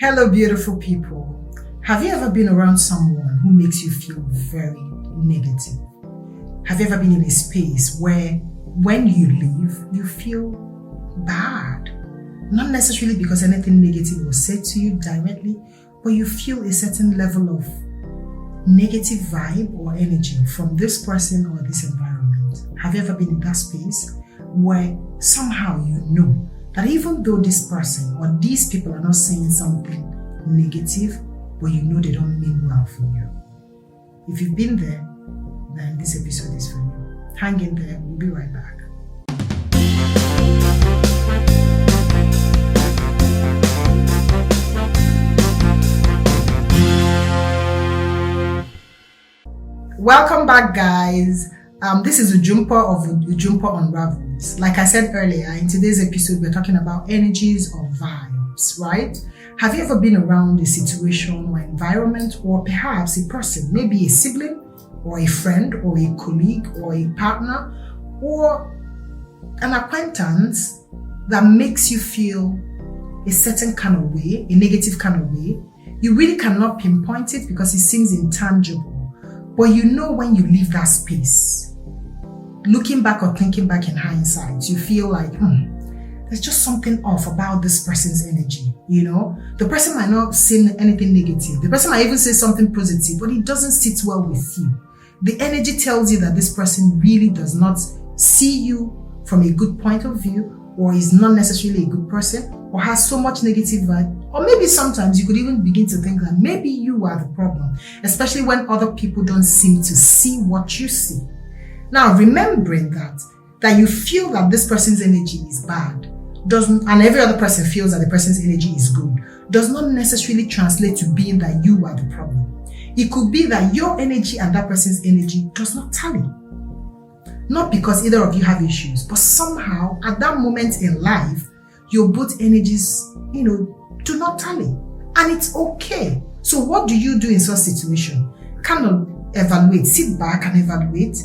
Hello, beautiful people. Have you ever been around someone who makes you feel very negative? Have you ever been in a space where when you leave, you feel bad? Not necessarily because anything negative was said to you directly, but you feel a certain level of negative vibe or energy from this person or this environment. Have you ever been in that space where somehow you know that even though this person or these people are not saying something negative, but you know they don't mean well for you? If you've been there, then this episode is for you. Hang in there, we'll be right back. Welcome back, guys. This is Ujumpa of Ujumpa Unravels. Like I said earlier, in today's episode, we're talking about energies or vibes, right? Have you ever been around a situation or environment, or perhaps a person, maybe a sibling or a friend or a colleague or a partner or an acquaintance that makes you feel a certain kind of way, a negative kind of way? You really cannot pinpoint it because it seems intangible. But you know when you leave that space, looking back or thinking back in hindsight, you feel like, there's just something off about this person's energy, you know? The person might not say anything negative. The person might even say something positive, but it doesn't sit well with you. The energy tells you that this person really does not see you from a good point of view, or is not necessarily a good person, or has so much negative vibe. Or maybe sometimes you could even begin to think that maybe you are the problem, especially when other people don't seem to see what you see. Now, remembering that you feel that this person's energy is bad, and every other person feels that the person's energy is good, does not necessarily translate to being that you are the problem. It could be that your energy and that person's energy does not tally. Not because either of you have issues, but somehow at that moment in life, your both energies, do not tally. And it's okay. So what do you do in such situation? Kind of evaluate, sit back and evaluate.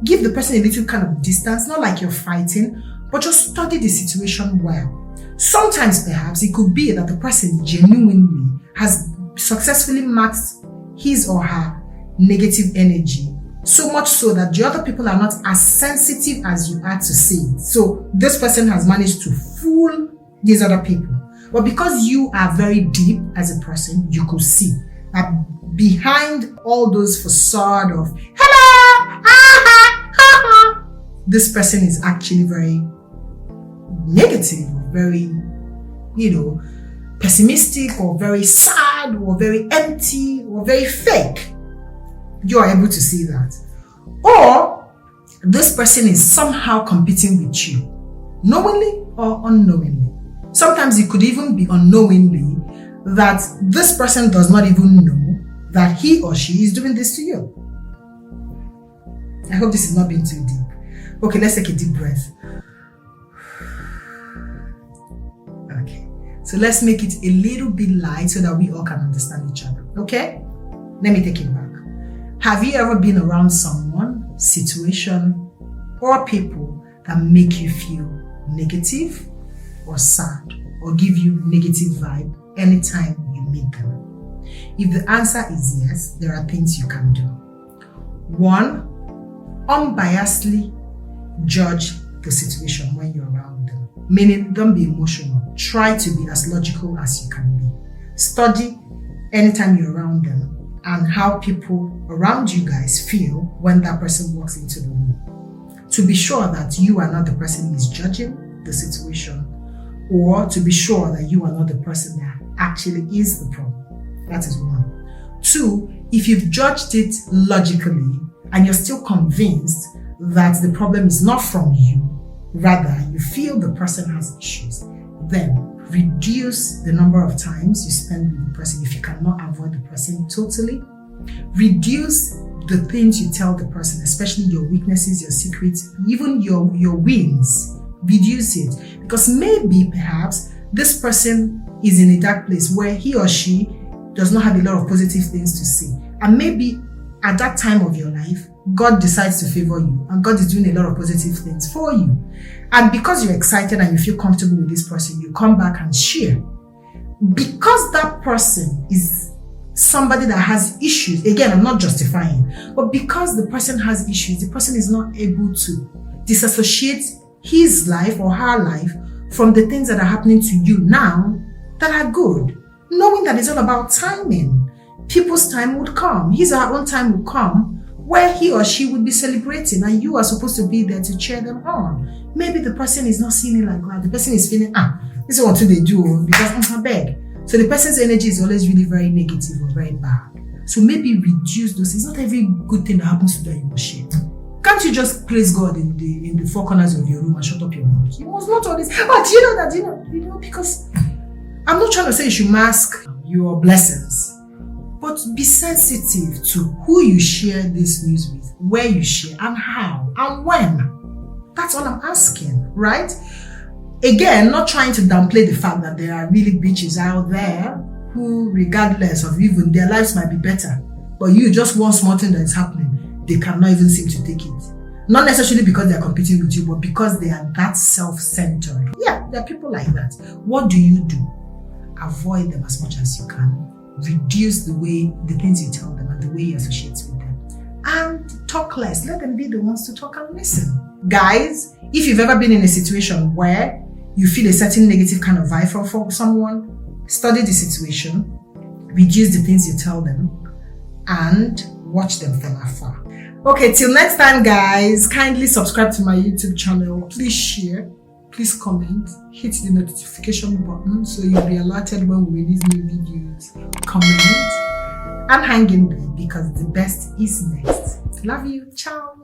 Give the person a little kind of distance, not like you're fighting, but just study the situation well. Sometimes perhaps it could be that the person genuinely has successfully masked his or her negative energy, so much so that the other people are not as sensitive as you are to say it. So this person has managed to fool these other people. But because you are very deep as a person, you could see that behind all those facade of hello, this person is actually very negative, or very, pessimistic, or very sad, or very empty, or very fake. You are able to see that. Or this person is somehow competing with you, knowingly or unknowingly. Sometimes it could even be unknowingly that this person does not even know that he or she is doing this to you. I hope this is not being too deep. Okay, let's take a deep breath. Okay, so let's make it a little bit light so that we all can understand each other. Okay, let me take it back. Have you ever been around someone, situation, or people that make you feel negative or sad, or give you negative vibe anytime you meet them? If the answer is yes, there are things you can do. 1, unbiasedly judge the situation when you're around them. Meaning, don't be emotional. Try to be as logical as you can be. Study anytime you're around them and how people around you guys feel when that person walks into the room, to be sure that you are not the person who is judging the situation, or to be sure that you are not the person that actually is the problem. That is 1. 2, if you've judged it logically and you're still convinced that the problem is not from you, rather you feel the person has issues, then reduce the number of times you spend with the person. If you cannot avoid the person totally, reduce the things you tell the person, especially your weaknesses, your secrets, even your wins. Reduce it, because maybe perhaps this person is in a dark place where he or she does not have a lot of positive things to say, and maybe at that time of your life God decides to favor you and God is doing a lot of positive things for you, and because you're excited and you feel comfortable with this person, you come back and share. because that person is somebody that has issues, again, I'm not justifying, but because the person has issues, the person is not able to disassociate his life or her life from the things that are happening to you now that are good, knowing that it's all about timing. People's time would come, his or her own time would come, where he or she would be celebrating and you are supposed to be there to cheer them on. Maybe the person is not seeing it like that. The person is feeling, this is what they do because I beg. So the person's energy is always really very negative or very bad. So maybe reduce those. It's not every good thing that happens to you that you must share. Can't you just praise God in the four corners of your room and shut up your mouth? You must not always. But do you know that, because I'm not trying to say you should mask your blessings, but be sensitive to who you share this news with, where you share, and how, and when. That's all I'm asking, right? Again, not trying to downplay the fact that there are really bitches out there who, regardless of even their lives might be better, but you just one small thing that is happening, they cannot even seem to take it. Not necessarily because they are competing with you, but because they are that self-centered. Yeah, there are people like that. What do you do? Avoid them as much as you can. Reduce the things you tell them and the way you associate with them. And talk less. Let them be the ones to talk and listen. Guys, if you've ever been in a situation where you feel a certain negative kind of vibe from someone, study the situation, reduce the things you tell them, and watch them from afar. Okay, till next time, guys, kindly subscribe to my YouTube channel. Please share, please comment, hit the notification button so you'll be alerted when we release new videos. Comment and hang in there because the best is next. Love you. Ciao.